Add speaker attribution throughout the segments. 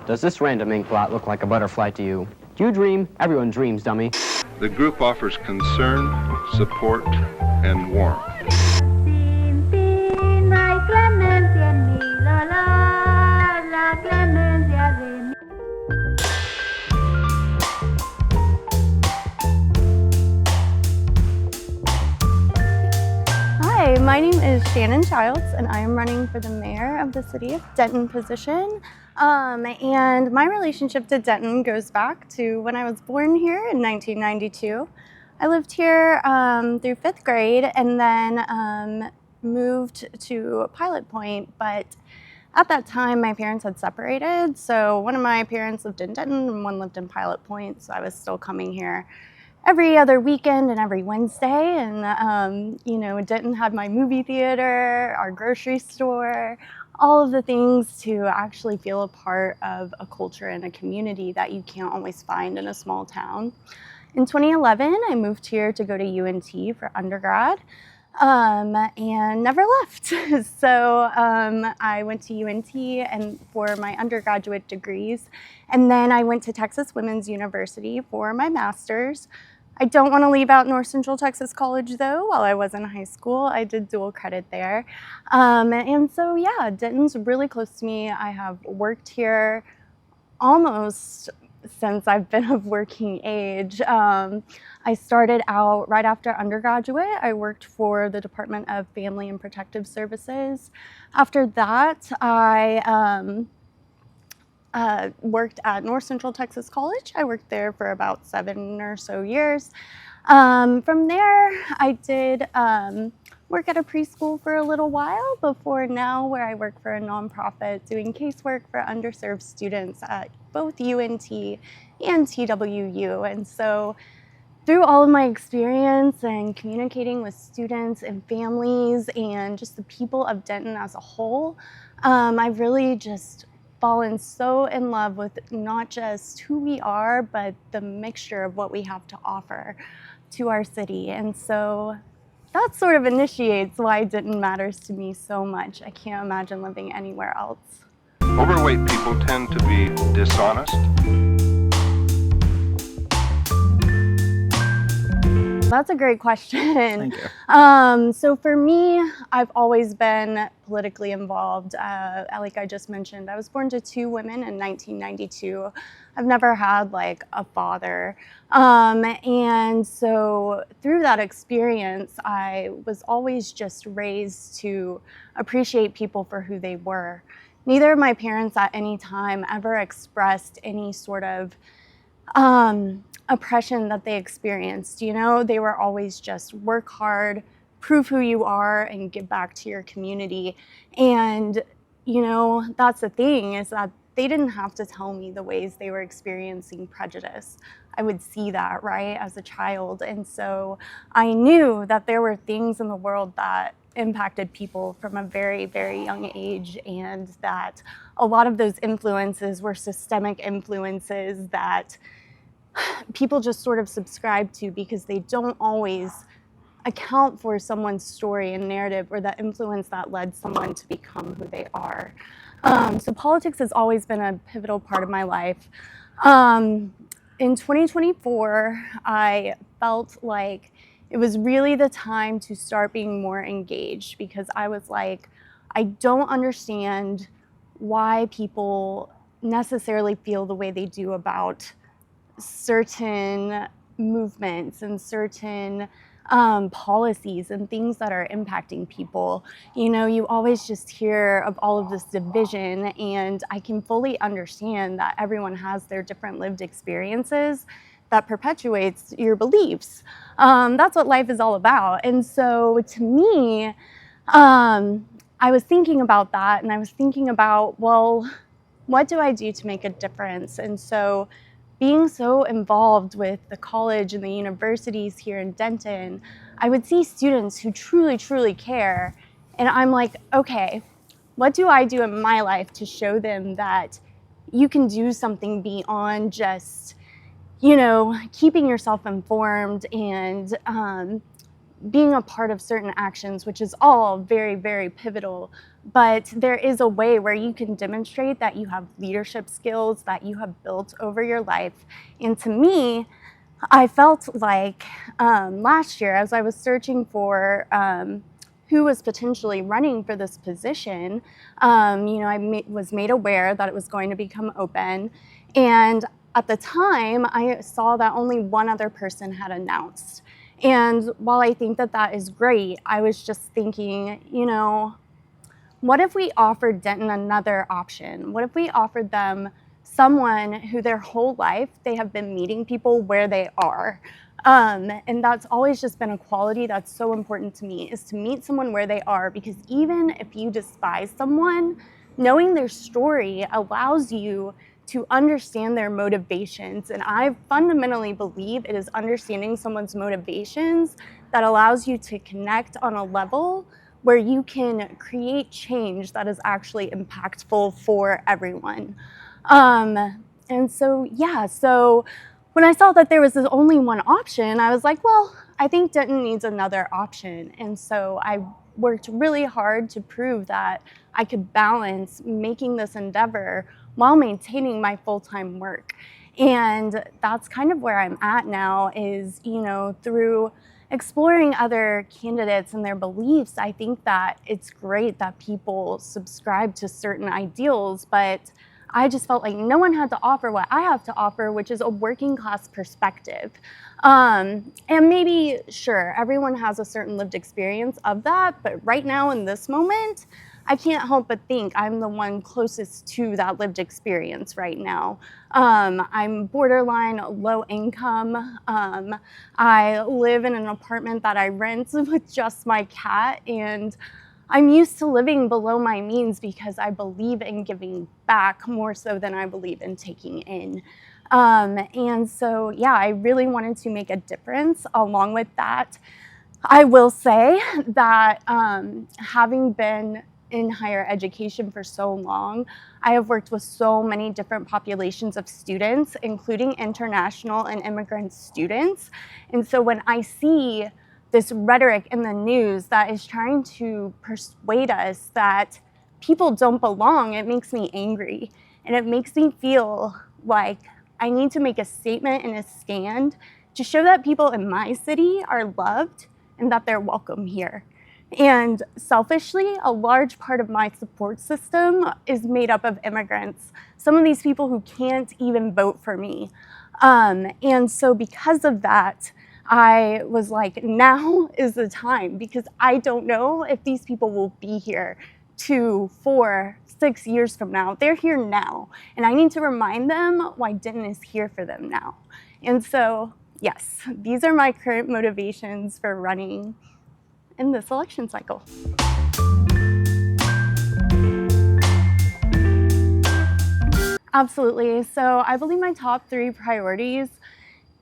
Speaker 1: Does this random ink blot look like a butterfly to you? Do you dream? Everyone dreams, dummy.
Speaker 2: The group offers concern, support, and warmth.
Speaker 3: Hi, my name is Shannon Childs, and I am running for the mayor of the city of Denton position. And my relationship to Denton goes back to when I was born here in 1992. I lived here through 5th grade and then moved to Pilot Point, but at that time my parents had separated, so one of my parents lived in Denton and one lived in Pilot Point, so I was still coming here every other weekend and every Wednesday. And, Denton had my movie theater, our grocery store, all of the things to actually feel a part of a culture and a community that you can't always find in a small town. In 2011, I moved here to go to UNT for undergrad and never left. So I went to UNT and for my undergraduate degrees, and then I went to Texas Women's University for my master's. I don't want to leave out North Central Texas College, though. While I was in high school, I did dual credit there. And so, yeah, Denton's really close to me. I have worked here almost since I've been of working age. I started out right after undergraduate. I worked for the Department of Family and Protective Services. After that, I worked at North Central Texas College. I worked there for about 7 or so years. From there, I did work at a preschool for a little while before now, where I work for a nonprofit doing casework for underserved students at both UNT and TWU. And so through all of my experience and communicating with students and families and just the people of Denton as a whole, I've really just fallen so in love with not just who we are, but the mixture of what we have to offer to our city. And so that sort of initiates why Denton matters to me so much. I can't imagine living anywhere else.
Speaker 2: Overweight people tend to be dishonest.
Speaker 3: That's a great question.
Speaker 4: Thank you.
Speaker 3: So for me, I've always been politically involved. Like I just mentioned, I was born to 2 women in 1992. I've never had like a father. And so through that experience, I was always just raised to appreciate people for who they were. Neither of my parents at any time ever expressed any sort of oppression that they experienced. They were always just work hard, prove who you are, and give back to your community. And, that's the thing, is that they didn't have to tell me the ways they were experiencing prejudice. I would see that, right, as a child. And so I knew that there were things in the world that impacted people from a very, very young age, and that a lot of those influences were systemic influences that people just sort of subscribe to because they don't always account for someone's story and narrative or the influence that led someone to become who they are. So politics has always been a pivotal part of my life. In 2024, I felt like it was really the time to start being more engaged, because I was like, I don't understand why people necessarily feel the way they do about certain movements and certain policies and things that are impacting people. You always just hear of all of this division, and I can fully understand that everyone has their different lived experiences that perpetuates your beliefs. That's what life is all about. And so to me, I was thinking about that, and I was thinking about, well, what do I do to make a difference? And so being so involved with the college and the universities here in Denton, I would see students who truly, truly care. And I'm like, okay, what do I do in my life to show them that you can do something beyond just, keeping yourself informed and being a part of certain actions, which is all very, very pivotal. But there is a way where you can demonstrate that you have leadership skills that you have built over your life. And to me, I felt like last year, as I was searching for who was potentially running for this position, I was made aware that it was going to become open. And at the time, I saw that only one other person had announced. And while I think that that is great, I was just thinking, what if we offered Denton another option? What if we offered them someone who their whole life they have been meeting people where they are? And that's always just been a quality that's so important to me, is to meet someone where they are, because even if you despise someone, knowing their story allows you to understand their motivations. And I fundamentally believe it is understanding someone's motivations that allows you to connect on a level where you can create change that is actually impactful for everyone. And so when I saw that there was only one option, I was like, well, I think Denton needs another option. And so I worked really hard to prove that I could balance making this endeavor while maintaining my full-time work. And that's kind of where I'm at now, is, through exploring other candidates and their beliefs, I think that it's great that people subscribe to certain ideals, but I just felt like no one had to offer what I have to offer, which is a working class perspective. And maybe, sure, everyone has a certain lived experience of that, but right now in this moment, I can't help but think I'm the one closest to that lived experience right now. I'm borderline low income. I live in an apartment that I rent with just my cat, and I'm used to living below my means because I believe in giving back more so than I believe in taking in. And so, I really wanted to make a difference. Along with that, I will say that having been in higher education for so long, I have worked with so many different populations of students, including international and immigrant students. And so when I see this rhetoric in the news that is trying to persuade us that people don't belong, it makes me angry. And it makes me feel like I need to make a statement and a stand to show that people in my city are loved and that they're welcome here. And selfishly, a large part of my support system is made up of immigrants, some of these people who can't even vote for me. And so because of that, I was like, now is the time, because I don't know if these people will be here 2, 4, 6 years from now. They're here now, and I need to remind them why Denton is here for them now. And so, yes, these are my current motivations for running in this election cycle. Absolutely. So I believe my top 3 priorities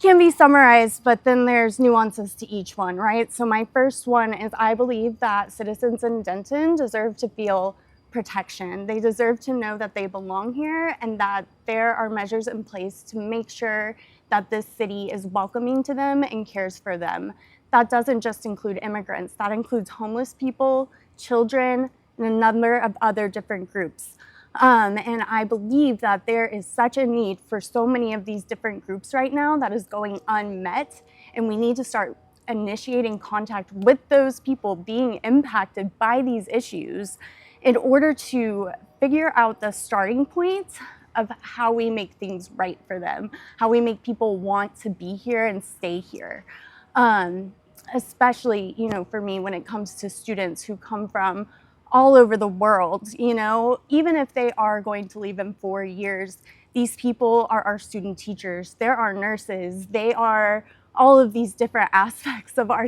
Speaker 3: can be summarized, but then there's nuances to each one, right? So my first one is, I believe that citizens in Denton deserve to feel protection. They deserve to know that they belong here and that there are measures in place to make sure that this city is welcoming to them and cares for them. That doesn't just include immigrants. That includes homeless people, children, and a number of other different groups. And I believe that there is such a need for so many of these different groups right now that is going unmet, and we need to start initiating contact with those people being impacted by these issues in order to figure out the starting point of how we make things right for them, how we make people want to be here and stay here. Especially, for me, when it comes to students who come from all over the world, even if they are going to leave in 4 years, these people are our student teachers, they're our nurses, they are all of these different aspects of our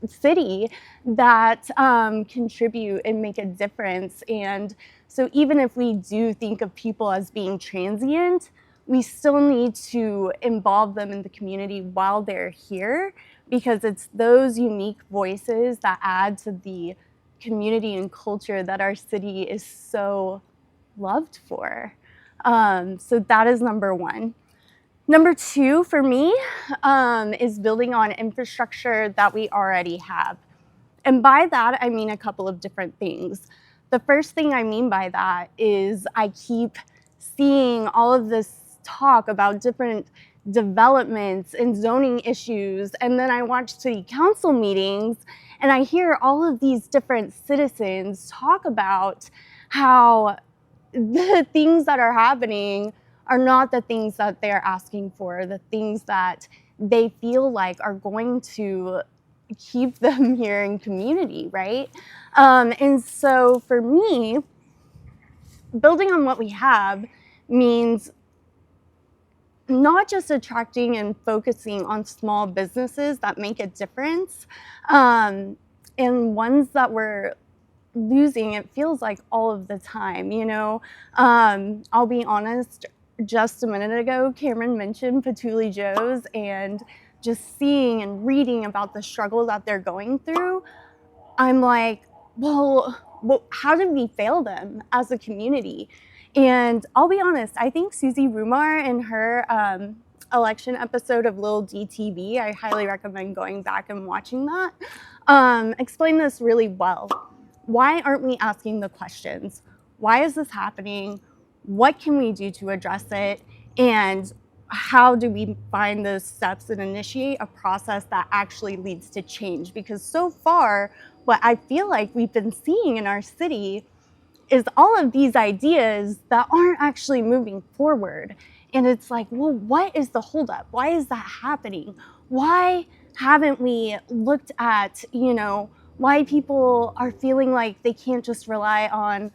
Speaker 3: city that contribute and make a difference. And so even if we do think of people as being transient, we still need to involve them in the community while they're here, because it's those unique voices that add to the community and culture that our city is so loved for. So that is number one. Number two for me is building on infrastructure that we already have. And by that, I mean a couple of different things. The first thing I mean by that is I keep seeing all of this talk about different developments and zoning issues. And then I watch city council meetings and I hear all of these different citizens talk about how the things that are happening are not the things that they're asking for, the things that they feel like are going to keep them here in community, right? And so for me, building on what we have means not just attracting and focusing on small businesses that make a difference, and ones that we're losing, it feels like all of the time, you know? I'll be honest, just a minute ago, Cameron mentioned Patooly Joe's, and just seeing and reading about the struggle that they're going through, I'm like, well, how did we fail them as a community? And I'll be honest, I think Susie Rumar in her election episode of Lil DTV, I highly recommend going back and watching that, explained this really well. Why aren't we asking the questions? Why is this happening? What can we do to address it? And how do we find those steps and initiate a process that actually leads to change? Because so far, what I feel like we've been seeing in our city is all of these ideas that aren't actually moving forward. And it's like, well, what is the holdup? Why is that happening? Why haven't we looked at, why people are feeling like they can't just rely on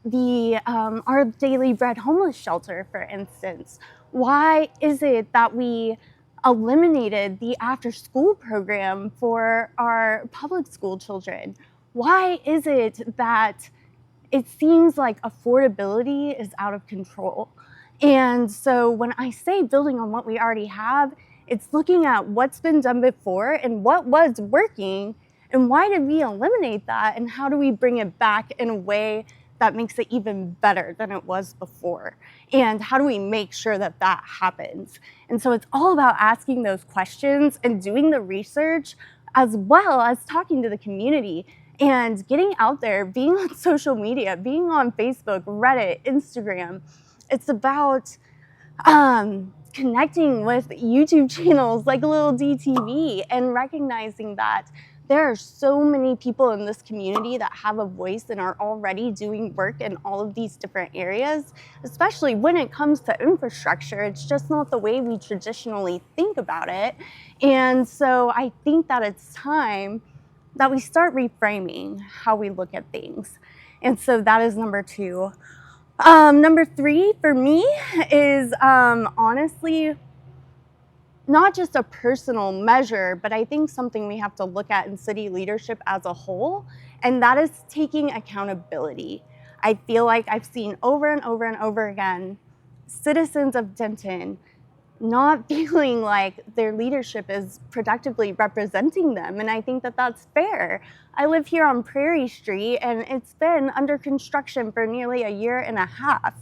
Speaker 3: the our daily bread homeless shelter, for instance? Why is it that we eliminated the after school program for our public school children? Why is it that it seems like affordability is out of control? And so when I say building on what we already have, it's looking at what's been done before and what was working, and why did we eliminate that, and how do we bring it back in a way that makes it even better than it was before? And how do we make sure that that happens? And so it's all about asking those questions and doing the research, as well as talking to the community and getting out there, being on social media, being on Facebook, Reddit, Instagram. It's about connecting with YouTube channels like Lil DTV and recognizing that there are so many people in this community that have a voice and are already doing work in all of these different areas, especially when it comes to infrastructure. It's just not the way we traditionally think about it. And so I think that it's time that we start reframing how we look at things. And so that is number two. Number three for me is honestly not just a personal measure, but I think something we have to look at in city leadership as a whole, and that is taking accountability. I feel like I've seen over and over and over again citizens of Denton not feeling like their leadership is productively representing them, and I think that that's fair. I live here on Prairie Street, and it's been under construction for nearly a year and a half.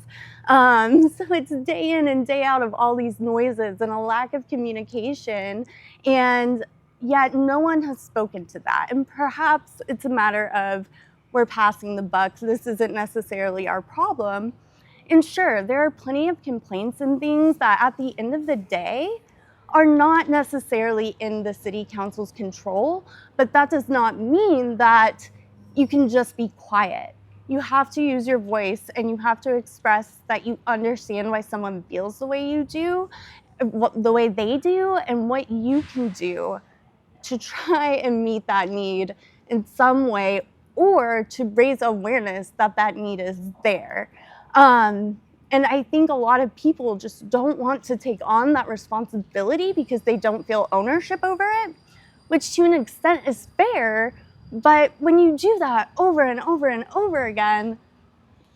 Speaker 3: So it's day in and day out of all these noises and a lack of communication, and yet no one has spoken to that. And perhaps it's a matter of we're passing the buck. This isn't necessarily our problem. And sure, there are plenty of complaints and things that at the end of the day are not necessarily in the city council's control, but that does not mean that you can just be quiet. You have to use your voice, and you have to express that you understand why someone feels the way you do, the way they do, and what you can do to try and meet that need in some way, or to raise awareness that that need is there. And I think a lot of people just don't want to take on that responsibility because they don't feel ownership over it, which to an extent is fair. But when you do that over and over and over again,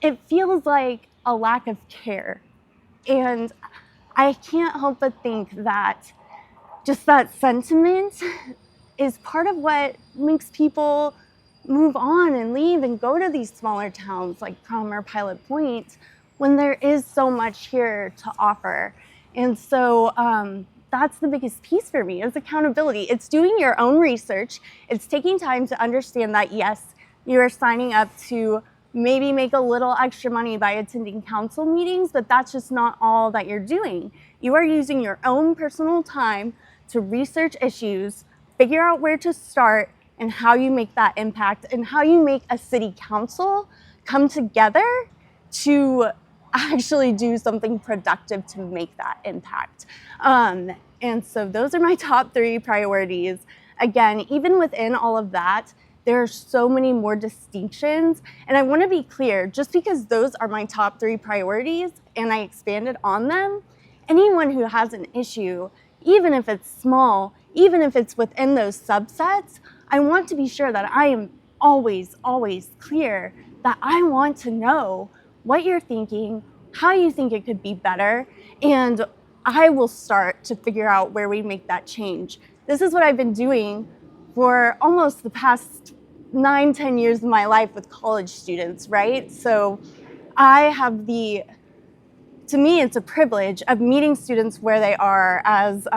Speaker 3: it feels like a lack of care. And I can't help but think that just that sentiment is part of what makes people move on and leave and go to these smaller towns like Prom or Pilot Point when there is so much here to offer. And so that's the biggest piece for me is accountability. It's doing your own research. It's taking time to understand that, yes, you're signing up to maybe make a little extra money by attending council meetings, but that's just not all that you're doing. You are using your own personal time to research issues, figure out where to start, and how you make that impact, and how you make a city council come together to actually do something productive to make that impact. And so those are my top 3 priorities. Again, even within all of that, there are so many more distinctions. And I want to be clear, just because those are my top 3 priorities and I expanded on them, anyone who has an issue, even if it's small, even if it's within those subsets, I want to be sure that I am always, always clear that I want to know what you're thinking, how you think it could be better, and I will start to figure out where we make that change. This is what I've been doing for almost the past 9-10 years of my life with college students, right? So I have to me, it's a privilege of meeting students where they are as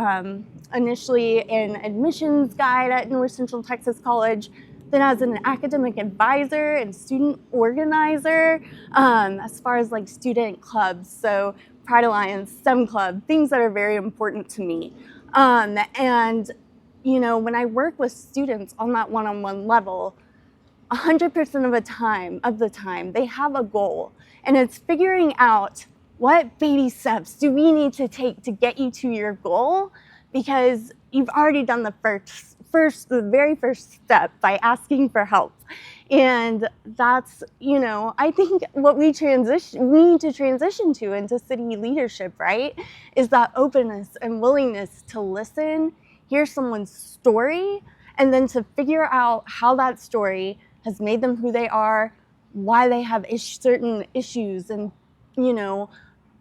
Speaker 3: initially an admissions guide at North Central Texas College, then as an academic advisor and student organizer, as far as like student clubs, so Pride Alliance, STEM Club, things that are very important to me. And you know, when I work with students on that one-on-one level, 100% of the time, they have a goal. And it's figuring out what baby steps do we need to take to get you to your goal, because you've already done the very first step by asking for help. And that's, you know, I think what we need to transition to into city leadership, right, is that openness and willingness to listen, hear someone's story, and then to figure out how that story has made them who they are, why they have certain issues, and, you know,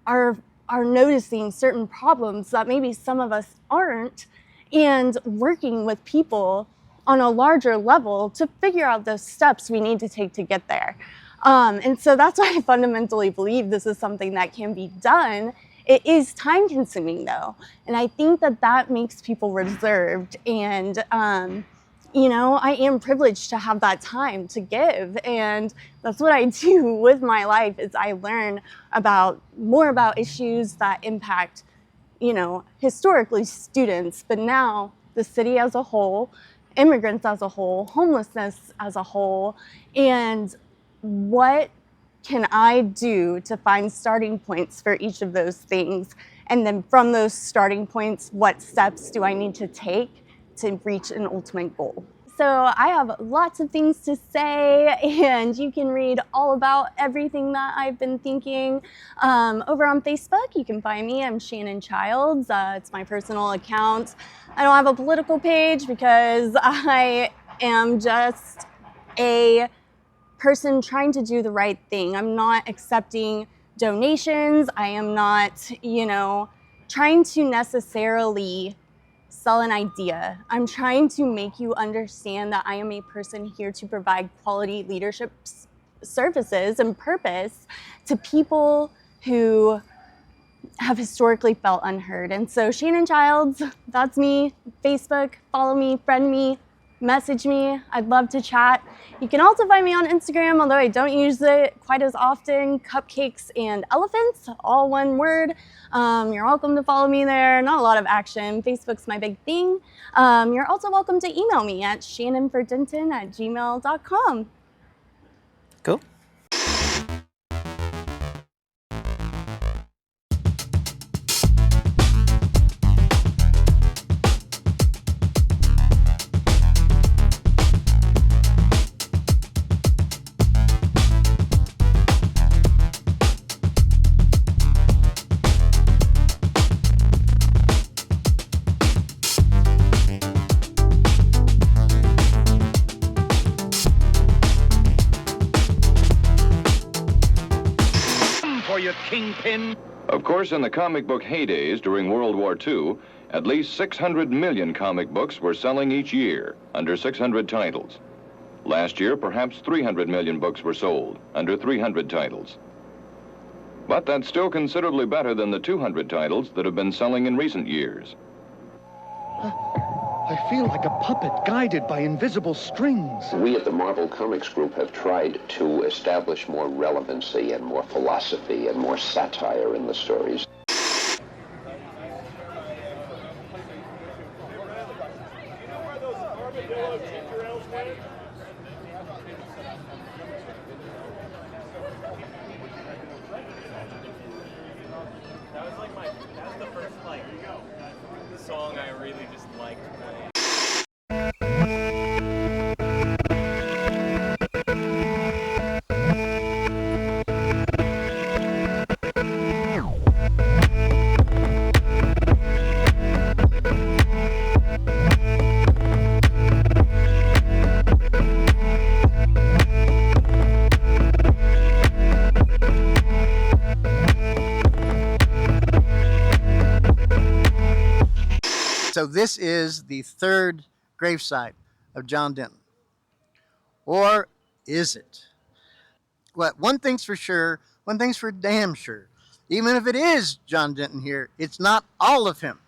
Speaker 3: are noticing certain problems that maybe some of us aren't, and working with people on a larger level to figure out those steps we need to take to get there. And so that's why I fundamentally believe this is something that can be done. It is time consuming though. And I think that makes people reserved. And, you know, I am privileged to have that time to give. And that's what I do with my life is I learn more about issues that impact, you know, historically students, but now the city as a whole, immigrants as a whole, homelessness as a whole, and what can I do to find starting points for each of those things? And then from those starting points, what steps do I need to take to reach an ultimate goal? So I have lots of things to say, and you can read all about everything that I've been thinking over on Facebook. You can find me. I'm Shannon Childs. It's my personal account. I don't have a political page because I am just a person trying to do the right thing. I'm not accepting donations. I am not, you know, trying to necessarily sell an idea. I'm trying to make you understand that I am a person here to provide quality leadership services and purpose to people who have historically felt unheard. And so Shannon Childs, that's me. Facebook, follow me, friend me, message me. I'd love to chat. You can also find me on Instagram, although I don't use it quite as often. Cupcakes and elephants, all one word. You're welcome to follow me there. Not a lot of action. Facebook's my big thing. You're also welcome to email me at shannonfordenton@gmail.com.
Speaker 4: Cool.
Speaker 2: Kingpin.
Speaker 5: Of course, in the comic book heydays during World War II, at least 600 million comic books were selling each year, under 600 titles. Last year, perhaps 300 million books were sold, under 300 titles. But that's still considerably better than the 200 titles that have been selling in recent years.
Speaker 6: I feel like a puppet guided by invisible strings.
Speaker 7: We at the Marvel Comics Group have tried to establish more relevancy and more philosophy and more satire in the stories.
Speaker 8: That's the first song I really just liked playing.
Speaker 9: So this is the third gravesite of John Denton. Or is it? Well, one thing's for damn sure. Even if it is John Denton here, it's not all of him.